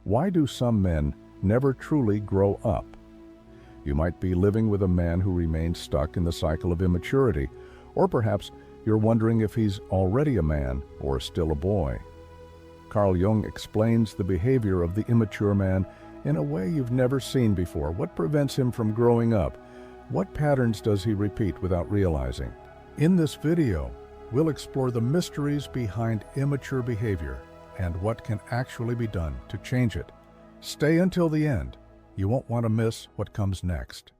Why do some men never truly grow up? You might be living with a man who remains stuck in the cycle of immaturity, or perhaps you're wondering if he's already a man or still a boy. Carl Jung explains the behavior of the immature man in a way you've never seen before. What prevents him from growing up? What patterns does he repeat without realizing? In this video, we'll explore the mysteries behind immature behavior and what can actually be done to change it. Stay until the end. You won't want to miss what comes next.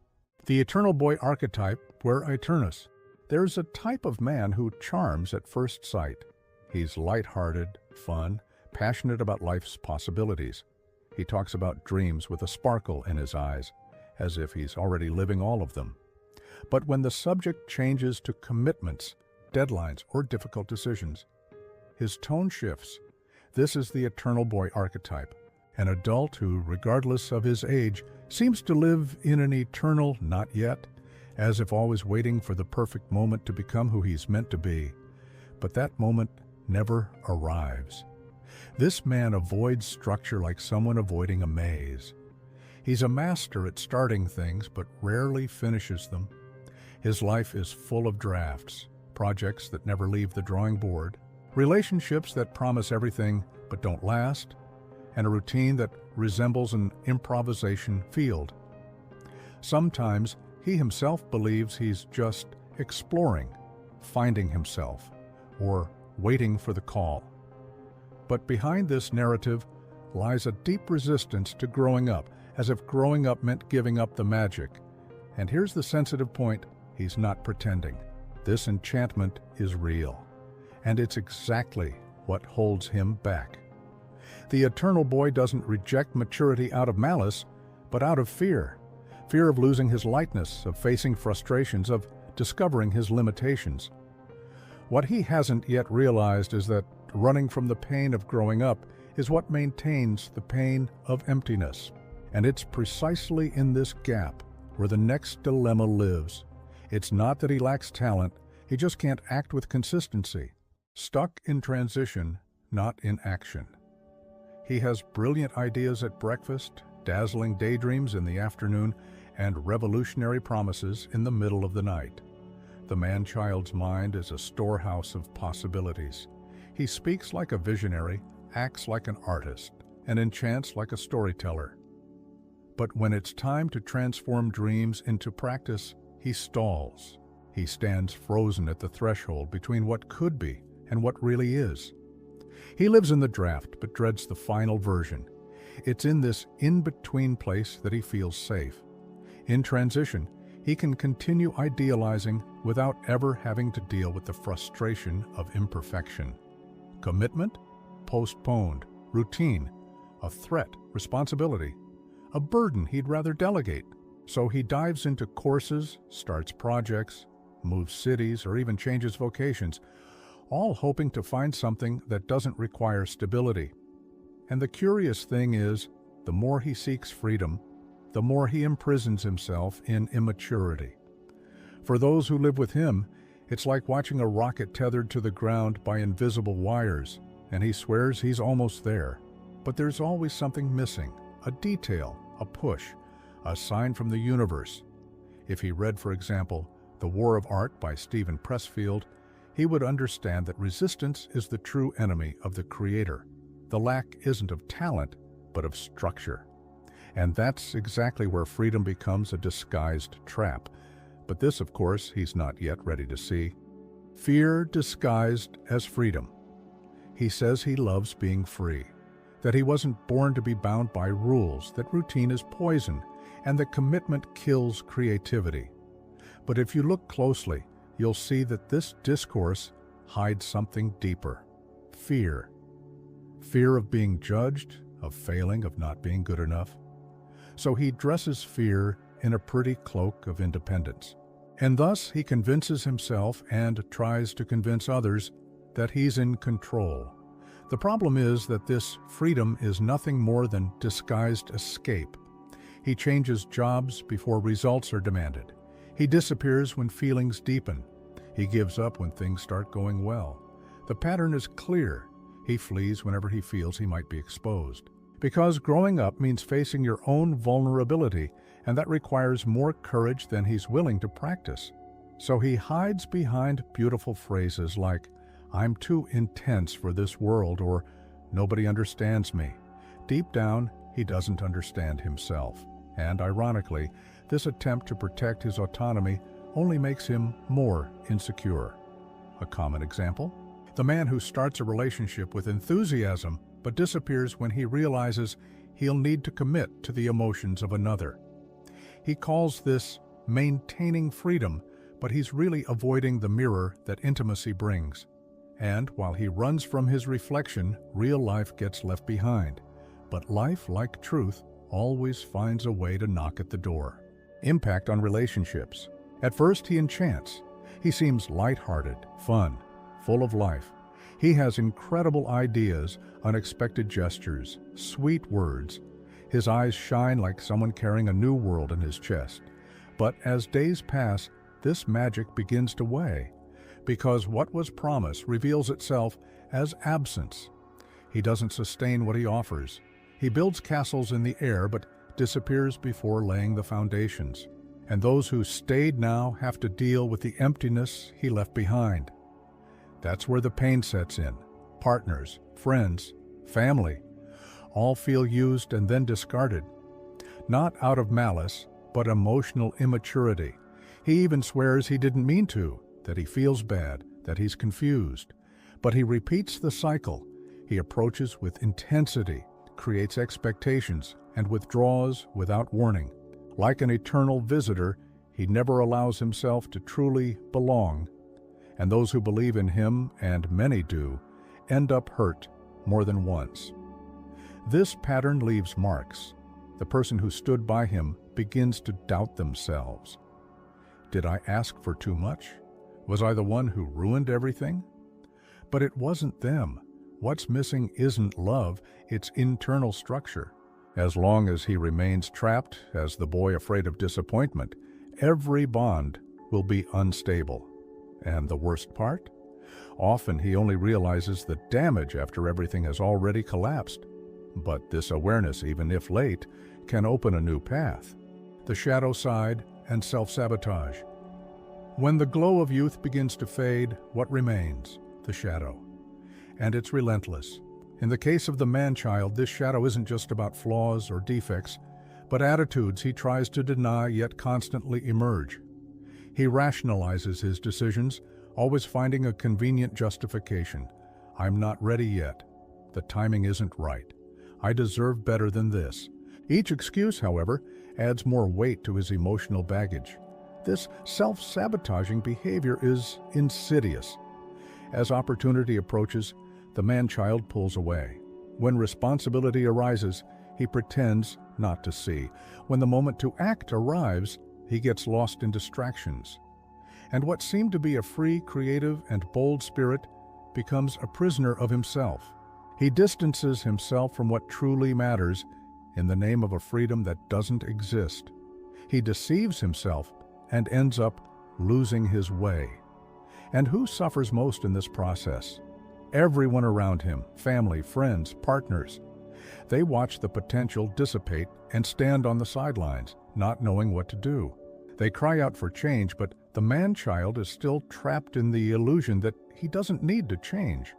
The eternal boy archetype, puer aeternus. There's a type of man who charms at first sight. He's light-hearted, fun, passionate about life's possibilities. He talks about dreams with a sparkle in his eyes, as if he's already living all of them. But when the subject changes to commitments, deadlines, or difficult decisions, his tone shifts. This is the eternal boy archetype, an adult who, regardless of his age, seems to live in an eternal not yet, as if always waiting for the perfect moment to become who he's meant to be. But that moment never arrives. This man avoids structure like someone avoiding a maze. He's a master at starting things, but rarely finishes them. His life is full of drafts, projects that never leave the drawing board, relationships that promise everything but don't last, and a routine that resembles an improvisation field. Sometimes he himself believes he's just exploring, finding himself, or waiting for the call. But behind this narrative lies a deep resistance to growing up, as if growing up meant giving up the magic. And here's the sensitive point: he's not pretending. This enchantment is real, and it's exactly what holds him back. The eternal boy doesn't reject maturity out of malice, but out of fear. Fear of losing his lightness, of facing frustrations, of discovering his limitations. What he hasn't yet realized is that running from the pain of growing up is what maintains the pain of emptiness. And it's precisely in this gap where the next dilemma lives. It's not that he lacks talent, he just can't act with consistency. Stuck in transition, not in action. He has brilliant ideas at breakfast, dazzling daydreams in the afternoon, and revolutionary promises in the middle of the night. The man-child's mind is a storehouse of possibilities. He speaks like a visionary, acts like an artist, and enchants like a storyteller. But when it's time to transform dreams into practice, he stalls. He stands frozen at the threshold between what could be and what really is. He lives in the draft but dreads the final version. It's in this in-between place that he feels safe. In transition, he can continue idealizing without ever having to deal with the frustration of imperfection. Commitment? Postponed. Routine? A threat, responsibility. A burden he'd rather delegate. So he dives into courses, starts projects, moves cities, or even changes vocations, all hoping to find something that doesn't require stability. And the curious thing is, the more he seeks freedom, the more he imprisons himself in immaturity. For those who live with him, it's like watching a rocket tethered to the ground by invisible wires, and he swears he's almost there. But there's always something missing, a detail, a push, a sign from the universe. If he read, for example, The War of Art by Stephen Pressfield, he would understand that resistance is the true enemy of the creator. The lack isn't of talent, but of structure. And that's exactly where freedom becomes a disguised trap. But this, of course, he's not yet ready to see. Fear disguised as freedom. He says he loves being free, that he wasn't born to be bound by rules, that routine is poison, and that commitment kills creativity. But if you look closely, you'll see that this discourse hides something deeper. Fear. Fear of being judged, of failing, of not being good enough. So he dresses fear in a pretty cloak of independence. And thus he convinces himself and tries to convince others that he's in control. The problem is that this freedom is nothing more than disguised escape. He changes jobs before results are demanded. He disappears when feelings deepen. He gives up when things start going well. The pattern is clear. He flees whenever he feels he might be exposed. Because growing up means facing your own vulnerability, and that requires more courage than he's willing to practice. So he hides behind beautiful phrases like, "I'm too intense for this world," or "Nobody understands me." Deep down, he doesn't understand himself. And ironically, this attempt to protect his autonomy only makes him more insecure. A common example? The man who starts a relationship with enthusiasm but disappears when he realizes he'll need to commit to the emotions of another. He calls this maintaining freedom, but he's really avoiding the mirror that intimacy brings. And while he runs from his reflection, real life gets left behind. But life, like truth, always finds a way to knock at the door. Impact on relationships. At first, he enchants. He seems lighthearted, fun, full of life. He has incredible ideas, unexpected gestures, sweet words. His eyes shine like someone carrying a new world in his chest. But as days pass, this magic begins to wane, because what was promise reveals itself as absence. He doesn't sustain what he offers. He builds castles in the air but disappears before laying the foundations. And those who stayed now have to deal with the emptiness he left behind. That's where the pain sets in. Partners, friends, family, all feel used and then discarded. Not out of malice, but emotional immaturity. He even swears he didn't mean to, that he feels bad, that he's confused. But he repeats the cycle. He approaches with intensity, creates expectations, and withdraws without warning. Like an eternal visitor, he never allows himself to truly belong. And those who believe in him, and many do, end up hurt more than once. This pattern leaves marks. The person who stood by him begins to doubt themselves. Did I ask for too much? Was I the one who ruined everything? But it wasn't them. What's missing isn't love, it's internal structure. As long as he remains trapped as the boy afraid of disappointment, every bond will be unstable. And the worst part? Often he only realizes the damage after everything has already collapsed. But this awareness, even if late, can open a new path. The shadow side and self-sabotage. When the glow of youth begins to fade, what remains? The shadow. And it's relentless. In the case of the man-child, this shadow isn't just about flaws or defects, but attitudes he tries to deny yet constantly emerge. He rationalizes his decisions, always finding a convenient justification. I'm not ready yet. The timing isn't right. I deserve better than this. Each excuse, however, adds more weight to his emotional baggage. This self-sabotaging behavior is insidious. As opportunity approaches, the man-child pulls away. When responsibility arises, he pretends not to see. When the moment to act arrives, he gets lost in distractions. And what seemed to be a free, creative, and bold spirit becomes a prisoner of himself. He distances himself from what truly matters in the name of a freedom that doesn't exist. He deceives himself and ends up losing his way. And who suffers most in this process? Everyone around him, family, friends, partners. They watch the potential dissipate and stand on the sidelines, not knowing what to do. They cry out for change, but the man-child is still trapped in the illusion that he doesn't need to change.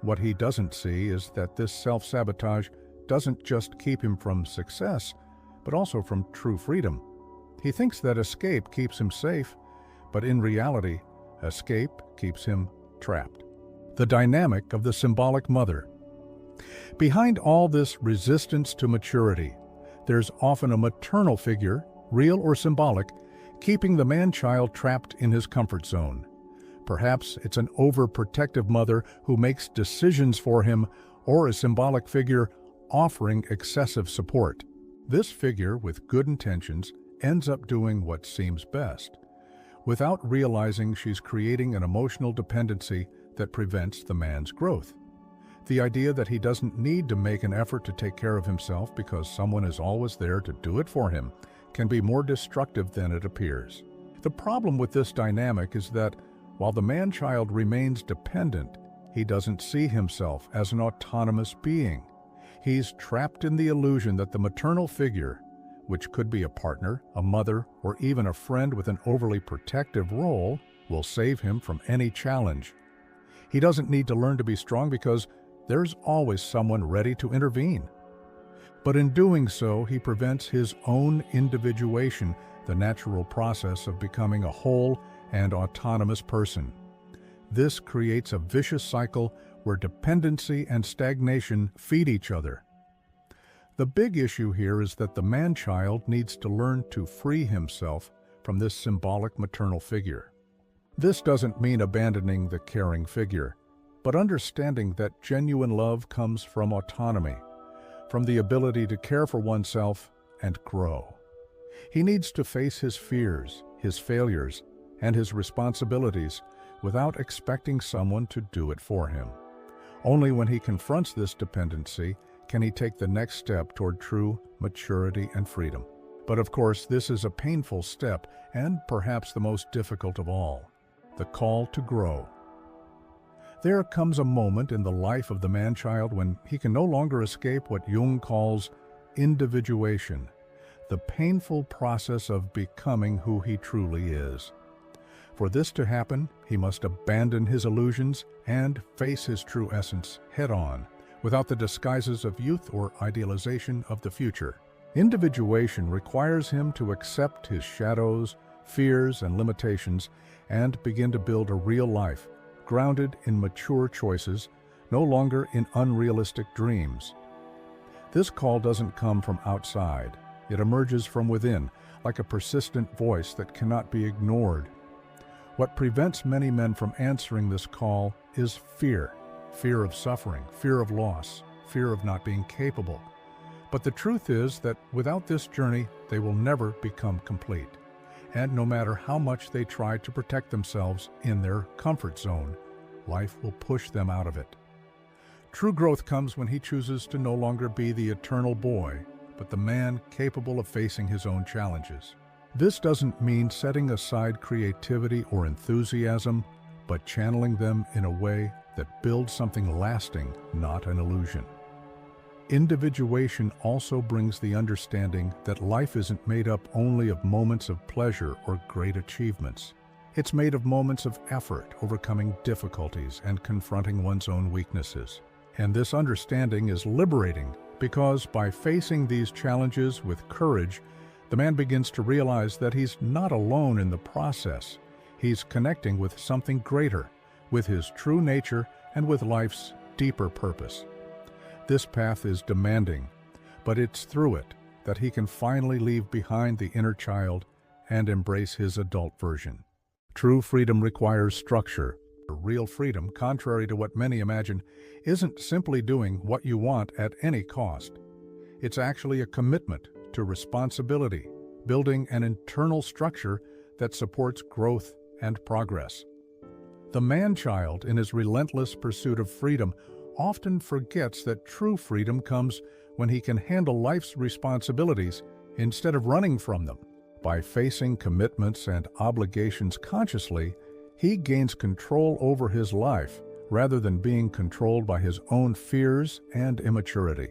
What he doesn't see is that this self-sabotage doesn't just keep him from success, but also from true freedom. He thinks that escape keeps him safe, but in reality, escape keeps him trapped. The dynamic of the symbolic mother. Behind all this resistance to maturity, there's often a maternal figure, real or symbolic, keeping the man-child trapped in his comfort zone. Perhaps it's an overprotective mother who makes decisions for him, or a symbolic figure offering excessive support. This figure, with good intentions, ends up doing what seems best, without realizing she's creating an emotional dependency that prevents the man's growth. The idea that he doesn't need to make an effort to take care of himself because someone is always there to do it for him can be more destructive than it appears. The problem with this dynamic is that while the man-child remains dependent, he doesn't see himself as an autonomous being. He's trapped in the illusion that the maternal figure, which could be a partner, a mother, or even a friend with an overly protective role, will save him from any challenge. He doesn't need to learn to be strong because there's always someone ready to intervene. But in doing so, he prevents his own individuation, the natural process of becoming a whole and autonomous person. This creates a vicious cycle where dependency and stagnation feed each other. The big issue here is that the man-child needs to learn to free himself from this symbolic maternal figure. This doesn't mean abandoning the caring figure, but understanding that genuine love comes from autonomy, from the ability to care for oneself and grow. He needs to face his fears, his failures, and his responsibilities without expecting someone to do it for him. Only when he confronts this dependency can he take the next step toward true maturity and freedom. But of course, this is a painful step and perhaps the most difficult of all, the call to grow. There comes a moment in the life of the man-child when he can no longer escape what Jung calls individuation, the painful process of becoming who he truly is. For this to happen, he must abandon his illusions and face his true essence head-on, without the disguises of youth or idealization of the future. Individuation requires him to accept his shadows, fears, and limitations and begin to build a real life, grounded in mature choices, no longer in unrealistic dreams. This call doesn't come from outside. It emerges from within, like a persistent voice that cannot be ignored. What prevents many men from answering this call is fear. Fear of suffering, fear of loss, fear of not being capable. But the truth is that without this journey, they will never become complete. And no matter how much they try to protect themselves in their comfort zone, life will push them out of it. True growth comes when he chooses to no longer be the eternal boy, but the man capable of facing his own challenges. This doesn't mean setting aside creativity or enthusiasm, but channeling them in a way that builds something lasting, not an illusion. Individuation also brings the understanding that life isn't made up only of moments of pleasure or great achievements. It's made of moments of effort, overcoming difficulties, and confronting one's own weaknesses. And this understanding is liberating because by facing these challenges with courage, the man begins to realize that he's not alone in the process. He's connecting with something greater, with his true nature and with life's deeper purpose. This path is demanding, but it's through it that he can finally leave behind the inner child and embrace his adult version. True freedom requires structure. Real freedom, contrary to what many imagine, isn't simply doing what you want at any cost. It's actually a commitment to responsibility, building an internal structure that supports growth and progress. The man-child, in his relentless pursuit of freedom, often forgets that true freedom comes when he can handle life's responsibilities instead of running from them. By facing commitments and obligations consciously, he gains control over his life rather than being controlled by his own fears and immaturity.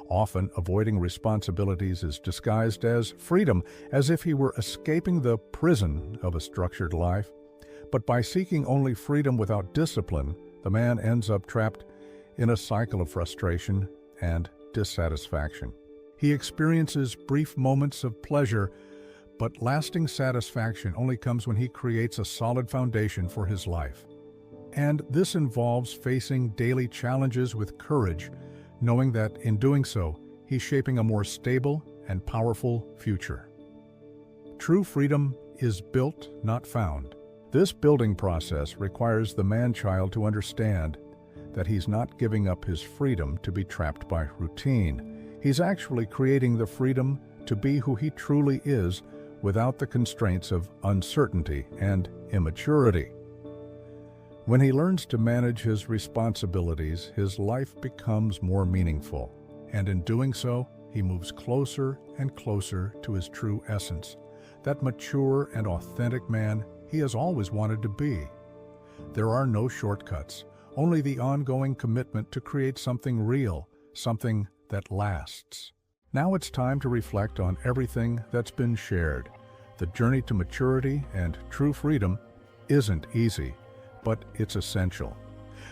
Often, avoiding responsibilities is disguised as freedom, as if he were escaping the prison of a structured life. But by seeking only freedom without discipline, the man ends up trapped in a cycle of frustration and dissatisfaction. He experiences brief moments of pleasure, but lasting satisfaction only comes when he creates a solid foundation for his life. And this involves facing daily challenges with courage, knowing that in doing so, he's shaping a more stable and powerful future. True freedom is built, not found. This building process requires the man-child to understand that he's not giving up his freedom to be trapped by routine. He's actually creating the freedom to be who he truly is without the constraints of uncertainty and immaturity. When he learns to manage his responsibilities, his life becomes more meaningful, and in doing so, he moves closer and closer to his true essence, that mature and authentic man he has always wanted to be. There are no shortcuts, only the ongoing commitment to create something real, something that lasts. Now it's time to reflect on everything that's been shared. The journey to maturity and true freedom isn't easy, but it's essential.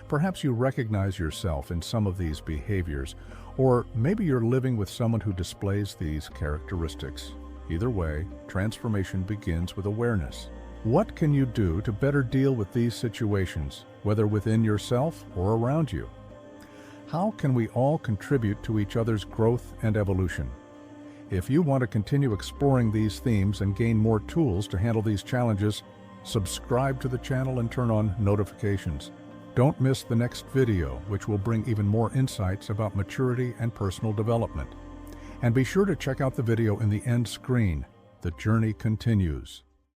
Perhaps you recognize yourself in some of these behaviors, or maybe you're living with someone who displays these characteristics. Either way, transformation begins with awareness. What can you do to better deal with these situations, whether within yourself or around you? How can we all contribute to each other's growth and evolution? If you want to continue exploring these themes and gain more tools to handle these challenges, subscribe to the channel and turn on notifications. Don't miss the next video, which will bring even more insights about maturity and personal development. And be sure to check out the video in the end screen. The journey continues.